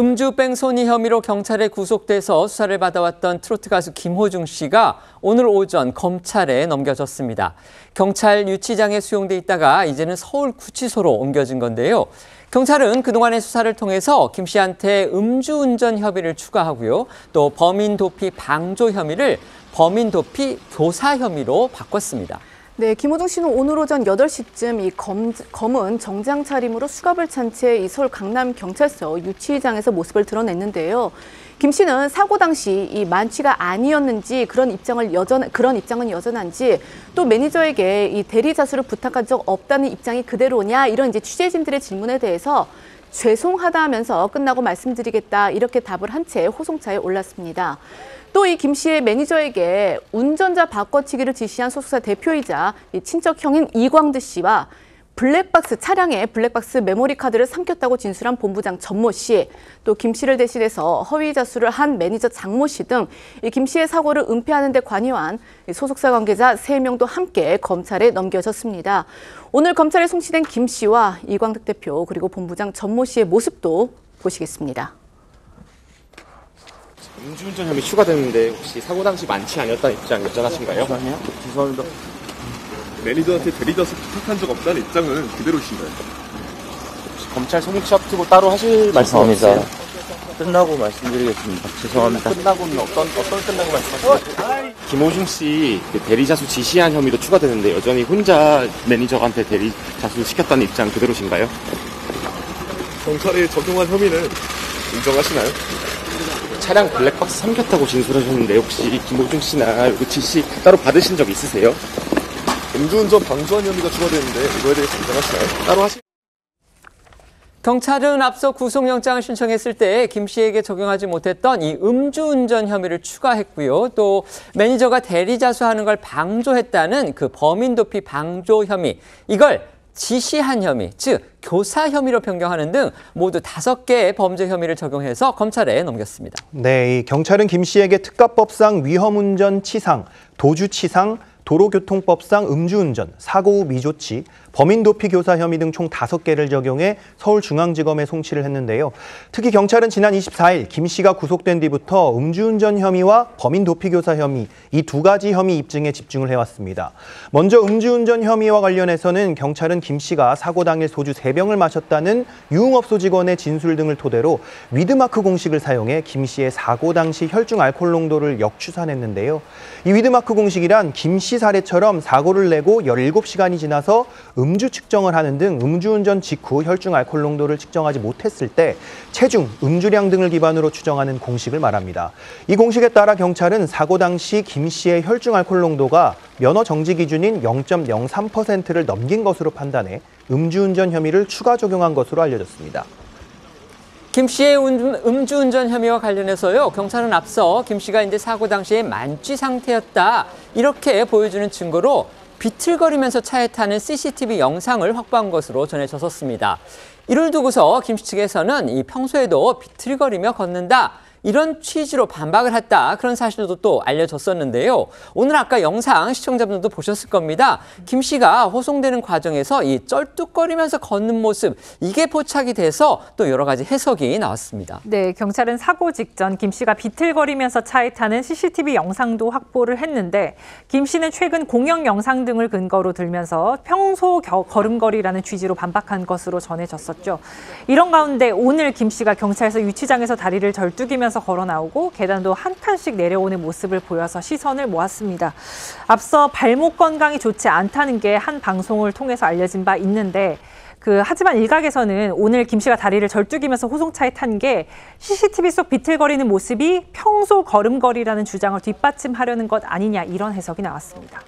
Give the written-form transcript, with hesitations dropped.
음주 뺑소니 혐의로 경찰에 구속돼서 수사를 받아왔던 트로트 가수 김호중 씨가 오늘 오전 검찰에 넘겨졌습니다. 경찰 유치장에 수용돼 있다가 이제는 서울구치소로 옮겨진 건데요. 경찰은 그동안의 수사를 통해서 김 씨한테 음주운전 혐의를 추가하고요. 또 범인 도피 방조 혐의를 범인 도피 교사 혐의로 바꿨습니다. 네, 김호중 씨는 오늘 오전 8시쯤 이 검은 정장 차림으로 수갑을 찬 채 이 서울 강남경찰서 유치장에서 모습을 드러냈는데요. 김 씨는 사고 당시 이 만취가 아니었는지 그런 입장은 여전한지 또 매니저에게 이 대리 자수를 부탁한 적 없다는 입장이 그대로냐 이런 이제 취재진들의 질문에 대해서 죄송하다면서 끝나고 말씀드리겠다 이렇게 답을 한 채 호송차에 올랐습니다. 또 이 김 씨의 매니저에게 운전자 바꿔치기를 지시한 소속사 대표이자 이 친척 형인 이광드 씨와 차량에 블랙박스 메모리 카드를 삼켰다고 진술한 본부장 전모 씨, 또 김 씨를 대신해서 허위 자수를 한 매니저 장모 씨 등 이 김 씨의 사고를 은폐하는 데 관여한 소속사 관계자 3명도 함께 검찰에 넘겨졌습니다. 오늘 검찰에 송치된 김 씨와 이광득 대표 그리고 본부장 전모 씨의 모습도 보시겠습니다. 음주운전 혐의 추가됐는데 혹시 사고 당시 만취 아니었다는 입장 여전하신가요? 죄송합니다. 매니저한테 대리자수 부탁한 적 없다는 입장은 그대로신가요? 검찰 소무치 앞두고 따로 하실 말씀 없으세요? 끝나고 말씀드리겠습니다. 죄송합니다. 끝나고는 어떤 끝나고 말씀하시나요? 김호중 씨 대리자수 지시한 혐의도 추가되는데 여전히 혼자 매니저한테 대리자수 시켰다는 입장 그대로신가요? 경찰에 적용한 혐의는 인정하시나요? 차량 블랙박스 삼켰다고 진술하셨는데 혹시 김호중 씨나 그 지시 따로 받으신 적 있으세요? 음주운전 방조한 혐의가 추가되는데 이거에 대해서 인정하시나요? 따로 하시. 경찰은 앞서 구속영장을 신청했을 때 김 씨에게 적용하지 못했던 이 음주운전 혐의를 추가했고요. 또 매니저가 대리자수하는 걸 방조했다는 그 범인 도피 방조 혐의, 이걸 지시한 혐의, 즉 교사 혐의로 변경하는 등 모두 5개의 범죄 혐의를 적용해서 검찰에 넘겼습니다. 네, 경찰은 김 씨에게 특가법상 위험운전 치상, 도주치상, 도로교통법상 음주운전, 사고 후 미조치, 범인도피교사 혐의 등 총 5개를 적용해 서울중앙지검에 송치를 했는데요. 특히 경찰은 지난 24일 김 씨가 구속된 뒤부터 음주운전 혐의와 범인도피교사 혐의 이 2가지 혐의 입증에 집중을 해왔습니다. 먼저 음주운전 혐의와 관련해서는 경찰은 김 씨가 사고 당일 소주 3병을 마셨다는 유흥업소 직원의 진술 등을 토대로 위드마크 공식을 사용해 김 씨의 사고 당시 혈중 알코올 농도를 역추산했는데요. 이 위드마크 공식이란 김 씨 사례처럼 사고를 내고 17시간이 지나서 음주 측정을 하는 등 음주운전 직후 혈중 알코올 농도를 측정하지 못했을 때 체중, 음주량 등을 기반으로 추정하는 공식을 말합니다. 이 공식에 따라 경찰은 사고 당시 김 씨의 혈중 알코올 농도가 면허 정지 기준인 0.03%를 넘긴 것으로 판단해 음주운전 혐의를 추가 적용한 것으로 알려졌습니다. 김 씨의 음주운전 혐의와 관련해서요, 경찰은 앞서 김 씨가 이제 사고 당시에 만취 상태였다 이렇게 보여주는 증거로 비틀거리면서 차에 타는 CCTV 영상을 확보한 것으로 전해졌었습니다. 이를 두고서 김 씨 측에서는 이 평소에도 비틀거리며 걷는다 이런 취지로 반박을 했다 그런 사실도 또 알려졌었는데요. 오늘 아까 영상 시청자분들도 보셨을 겁니다. 김 씨가 호송되는 과정에서 이 쩔뚝거리면서 걷는 모습 이게 포착이 돼서 또 여러 가지 해석이 나왔습니다. 네, 경찰은 사고 직전 김 씨가 비틀거리면서 차에 타는 CCTV 영상도 확보를 했는데 김 씨는 최근 공영 영상 등을 근거로 들면서 평소 걸음걸이라는 취지로 반박한 것으로 전해졌었죠. 이런 가운데 오늘 김 씨가 경찰서 유치장에서 다리를 절뚝이면서 걸어 나오고 계단도 한 칸씩 내려오는 모습을 보여서 시선을 모았습니다. 앞서 발목 건강이 좋지 않다는 게 한 방송을 통해서 알려진 바 있는데 하지만 일각에서는 오늘 김 씨가 다리를 절뚝이면서 호송차에 탄 게 CCTV 속 비틀거리는 모습이 평소 걸음걸이라는 주장을 뒷받침하려는 것 아니냐 이런 해석이 나왔습니다.